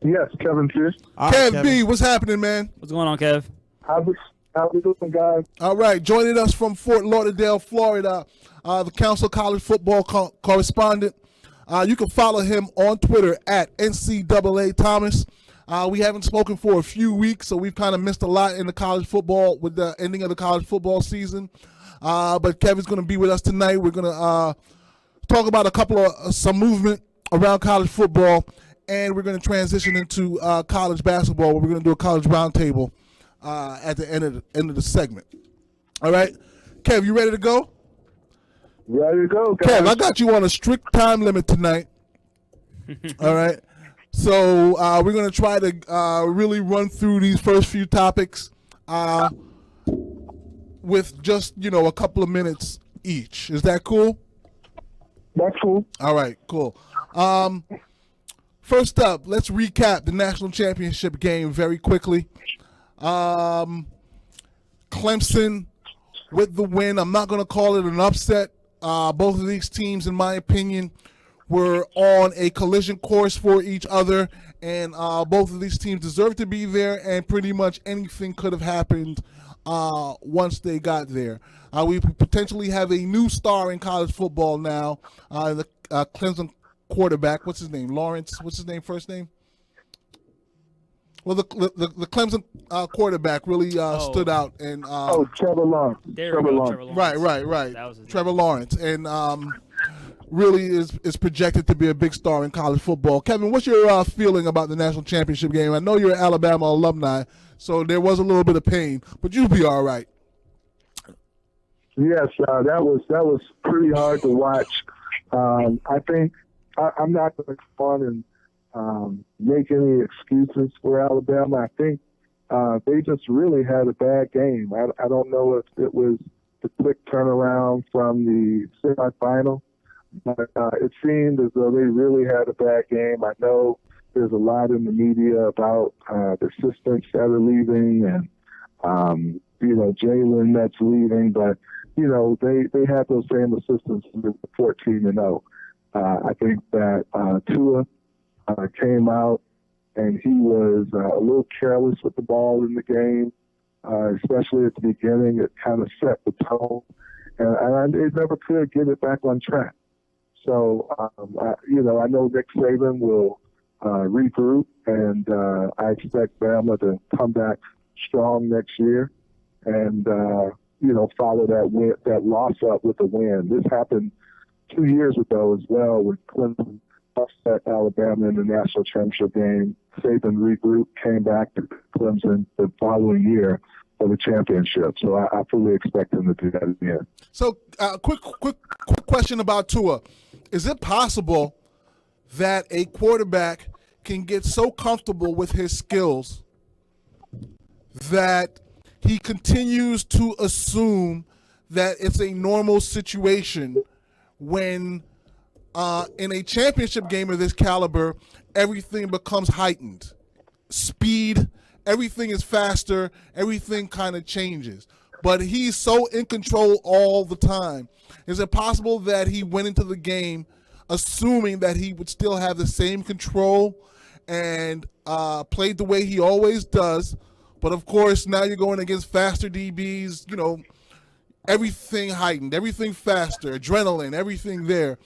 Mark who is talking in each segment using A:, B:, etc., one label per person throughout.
A: Yes, Kevin's here.
B: All right,
C: Kev
B: Kevin.
C: B, what's happening, man?
B: What's going on, Kev?
A: How's it doing, guys?
C: All right, joining us from Fort Lauderdale, Florida, the Council College football correspondent. You can follow him on Twitter at NCAA Thomas. We haven't spoken for a few weeks, so we've kind of missed a lot in the college football with the ending of the college football season. But Kevin's going to be with us tonight. We're going to talk about a couple of some movement around college football, and we're going to transition into college basketball, where we're going to do a college roundtable at the end of the segment. All right, Kev, you ready to go?
A: Ready to go, guys.
C: Kev, I got you on a strict time limit tonight. All right, so we're going to try to really run through these first few topics with just a couple of minutes each. Is that cool?
A: That's cool.
C: All right, cool. First up, let's recap the national championship game very quickly. Clemson with the win. I'm not going to call it an upset. Both of these teams, in my opinion, were on a collision course for each other, and both of these teams deserve to be there, and pretty much anything could have happened once they got there. We potentially have a new star in college football now, the Clemson quarterback. What's his name? Lawrence. What's his name? First name? Well, the Clemson quarterback really stood out, and
A: Trevor Lawrence.
B: Trevor Lawrence.
C: Right.
B: That was his
C: Trevor
B: name.
C: Lawrence, and really is projected to be a big star in college football. Kevin, what's your feeling about the national championship game? I know you're an Alabama alumni, so there was a little bit of pain, but you'll be all right.
A: Yes, that was pretty hard to watch. I think I'm not going to come on and make any excuses for Alabama. I think they just really had a bad game. I don't know if it was the quick turnaround from the semifinal, but it seemed as though they really had a bad game. I know there's a lot in the media about the assistants that are leaving and, Jalen that's leaving, but, they had those same assistants in the 14-0. I think that Tua came out and he was a little careless with the ball in the game, especially at the beginning. It kind of set the tone, and they never could get it back on track. So, I know Nick Saban will regroup, and I expect Bama to come back strong next year and, follow that loss up with a win. This happened 2 years ago as well when Clemson upset Alabama in the national championship game. Saban regrouped, came back to Clemson the following year for the championship. So I fully expect them to do that again.
C: So, quick question about Tua. Is it possible that a quarterback can get so comfortable with his skills that he continues to assume that it's a normal situation when in a championship game of this caliber, everything becomes heightened? Speed, everything is faster, everything kind of changes. But he's so in control all the time. Is it possible that he went into the game assuming that he would still have the same control and played the way he always does? But of course, now you're going against faster DBs, everything heightened, everything faster, adrenaline, everything there.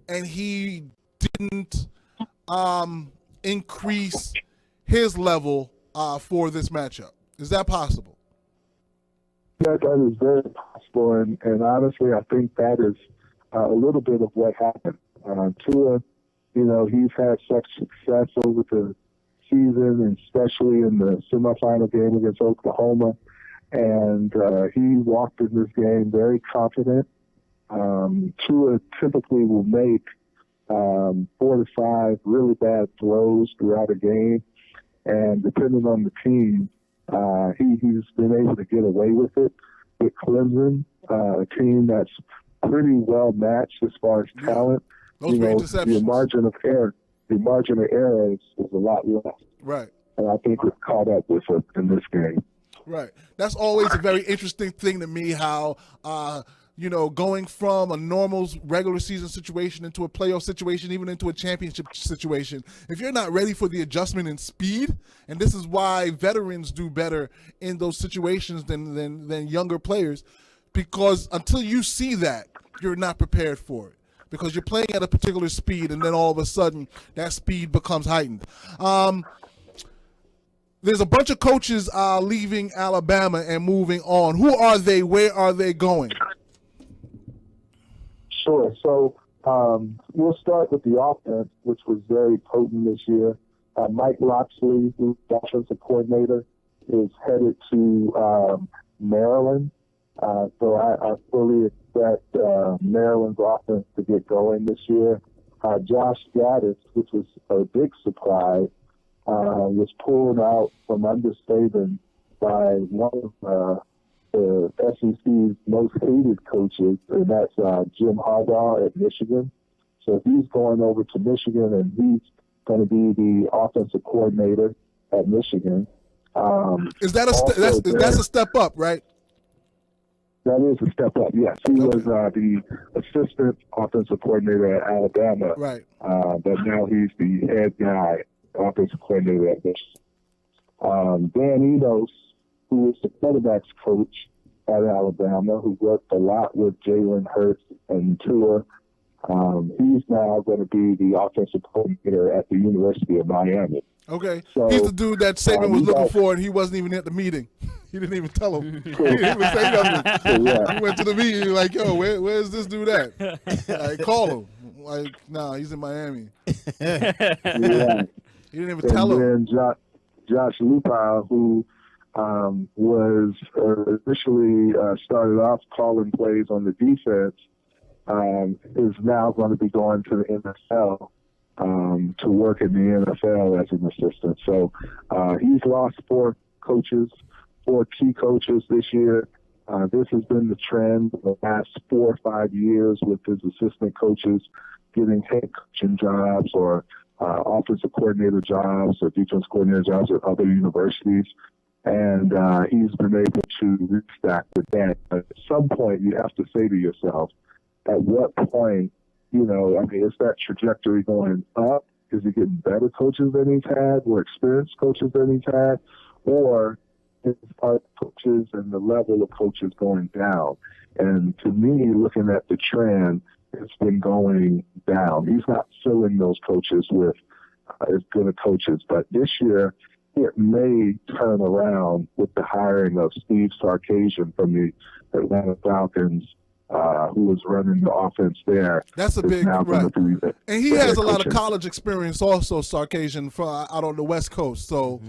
C: And he didn't increase his level for this matchup. Is that possible?
A: That is very possible, and honestly, I think that is a little bit of what happened. Tua, he's had such success over the season, and especially in the semifinal game against Oklahoma, and he walked in this game very confident. Tua typically will make 4 to 5 really bad throws throughout a game, and depending on the team, he's been able to get away with it. With Clemson, a team that's pretty well matched as far as talent, the margin of error is a lot less.
C: Right.
A: And I think we're caught up with it in this game.
C: Right. That's always a very interesting thing to me, how going from a normal regular season situation into a playoff situation, even into a championship situation, if you're not ready for the adjustment in speed, and this is why veterans do better in those situations than younger players, because until you see that, you're not prepared for it. Because you're playing at a particular speed, and then all of a sudden, that speed becomes heightened. There's a bunch of coaches leaving Alabama and moving on. Who are they? Where are they going?
A: Sure. So we'll start with the offense, which was very potent this year. Mike Locksley, who's the offensive coordinator, is headed to Maryland. So I fully expect Maryland's offense to get going this year. Josh Gaddis, which was a big surprise, was pulled out from under Saban by one of the SEC's most hated coaches, and that's Jim Harbaugh at Michigan. So he's going over to Michigan, and he's going to be the offensive coordinator at Michigan.
C: Is that that's a step up, right?
A: That is a step up, yes. He was the assistant offensive coordinator at Alabama,
C: right?
A: But now he's the head guy, offensive coordinator at Michigan. Dan Enos, who is the quarterbacks coach at Alabama, who worked a lot with Jalen Hurts and Tua. He's now going to be the offensive coordinator at the University of Miami.
C: Okay.
A: So,
C: he's the dude that Saban was looking for, and he wasn't even at the meeting. He didn't even tell him. He didn't even say nothing. He went to the meeting like, yo, where's this dude at? Like, call him. Like, nah, he's in Miami.
A: Yeah.
C: He didn't even tell him.
A: And then Josh Lupa, who was initially started off calling plays on the defense, is now going to be going to the NFL to work in the NFL as an assistant. So he's lost four key coaches this year. This has been the trend for the last 4 or 5 years with his assistant coaches getting head coaching jobs or offensive coordinator jobs or defense coordinator jobs at other universities. And he's been able to restack with that. At some point, you have to say to yourself, at what point, is that trajectory going up? Is he getting better coaches than he's had, more experienced coaches than he's had? Or are coaches and the level of coaches going down? And to me, looking at the trend, it's been going down. He's not filling those coaches with as good of coaches. But this year, it may turn around with the hiring of Steve Sarkisian from the Atlanta Falcons, who was running the offense there.
C: That's a big, right. And he has a lot of college experience also, Sarkisian, from out on the West Coast. So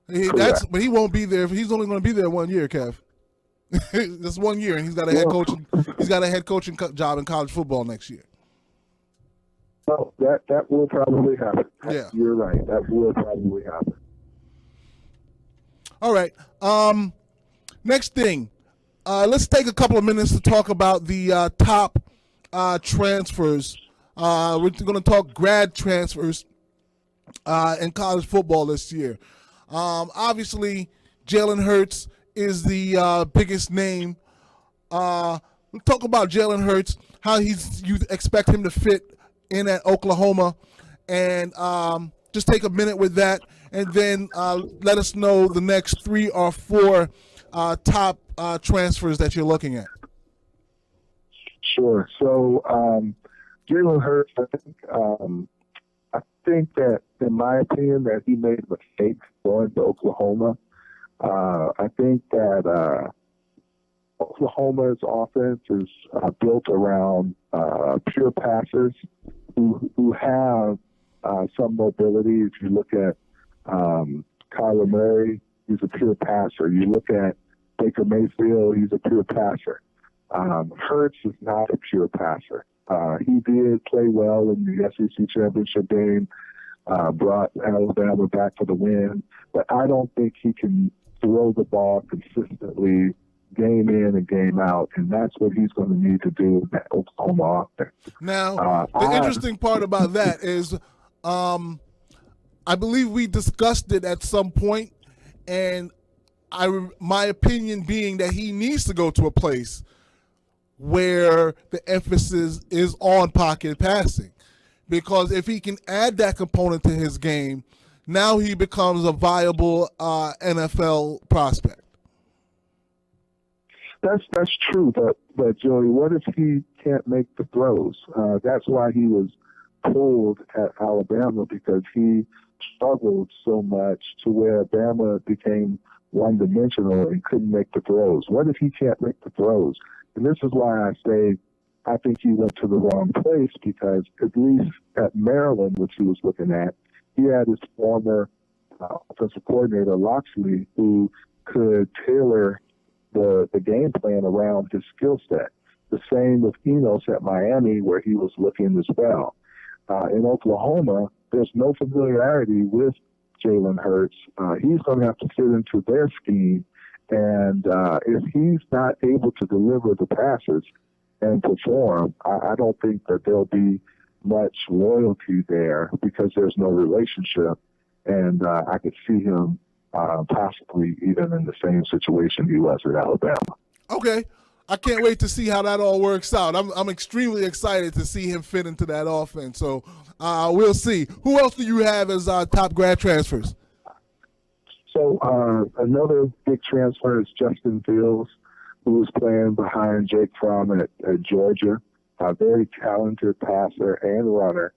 C: but he won't be there. He's only going to be there 1 year, Kev. That's 1 year, and he's got a head coaching job in college football next year.
A: So that will probably happen.
C: Yeah,
A: you're right. That will probably happen.
C: All right. Next thing, let's take a couple of minutes to talk about the top transfers. We're going to talk grad transfers in college football this year. Obviously, Jalen Hurts is the biggest name. We'll talk about Jalen Hurts, how you expect him to fit in at Oklahoma, and just take a minute with that, and then let us know the next 3 or 4 top transfers that you're looking at.
A: Sure. So Jalen Hurts, I think that, in my opinion, that he made a mistake going to Oklahoma. I think that Oklahoma's offense is built around pure passers who have some mobility. If you look at Kyler Murray, he's a pure passer. You look at Baker Mayfield, he's a pure passer. Hurts is not a pure passer. He did play well in the SEC championship game, brought Alabama back for the win, but I don't think he can throw the ball consistently game in and game out, and that's what he's going to need to do in that Oklahoma offense.
C: Now, the interesting part about that is I believe we discussed it at some point, and my opinion being that he needs to go to a place where the emphasis is on pocket passing. Because if he can add that component to his game, now he becomes a viable NFL prospect.
A: That's true, but Joey, what if he can't make the throws? That's why he was pulled at Alabama, because he struggled so much to where Bama became one-dimensional and couldn't make the throws. What if he can't make the throws? And this is why I say I think he went to the wrong place, because at least at Maryland, which he was looking at, he had his former offensive coordinator, Loxley, who could tailor the game plan around his skill set. The same with Enos at Miami, where he was looking as well. In Oklahoma, there's no familiarity with Jalen Hurts. He's going to have to fit into their scheme. And if he's not able to deliver the passes and perform, I don't think that there'll be much loyalty there, because there's no relationship. And I could see him possibly even in the same situation he was at Alabama.
C: Okay. I can't wait to see how that all works out. I'm extremely excited to see him fit into that offense. So we'll see. Who else do you have as top grad transfers?
A: So another big transfer is Justin Fields, who was playing behind Jake Fromm at Georgia. A very talented passer and runner.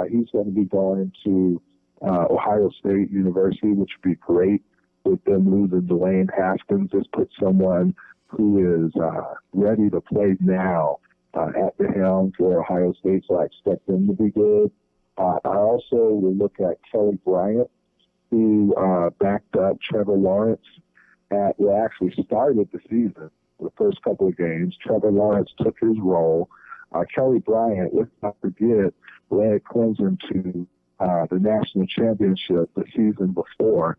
A: He's going to be going to Ohio State University, which would be great. With them losing Dwayne Haskins, this puts someone who is ready to play now at the helm for Ohio State, so I expect them to be good. I also will look at Kelly Bryant, who backed up Trevor Lawrence actually started the season, the first couple of games. Trevor Lawrence took his role. Kelly Bryant, let's not forget, led Clemson to the national championship the season before.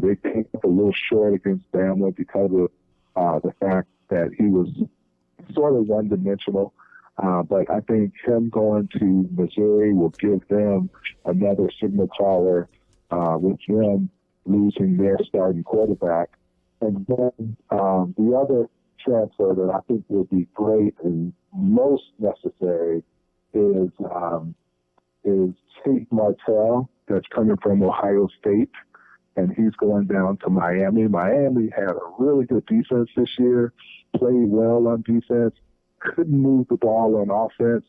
A: They came up a little short against Bama because of the fact that he was sort of one-dimensional. But I think him going to Missouri will give them another signal caller with them losing their starting quarterback. And then the other transfer that I think will be great and most necessary is Tate Martell, that's coming from Ohio State, and he's going down to Miami. Miami had a really good defense this year, played well on defense, couldn't move the ball on offense,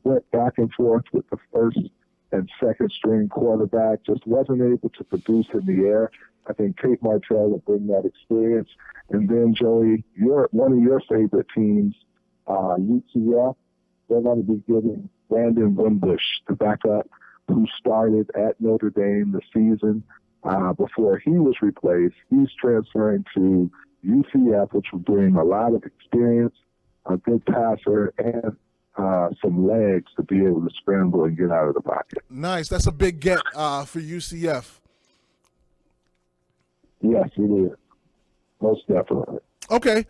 A: went back and forth with the first and second string quarterback, just wasn't able to produce in the air. I think Tate Martell will bring that experience. And then, Joey, one of your favorite teams, UCF, they're going to be giving Brandon Wimbush, the backup who started at Notre Dame the season before he was replaced. He's transferring to UCF, which will bring a lot of experience, a good passer, and some legs to be able to scramble and get out of the pocket.
C: Nice. That's a big get for UCF.
A: Yes, it is. Most definitely.
C: Okay.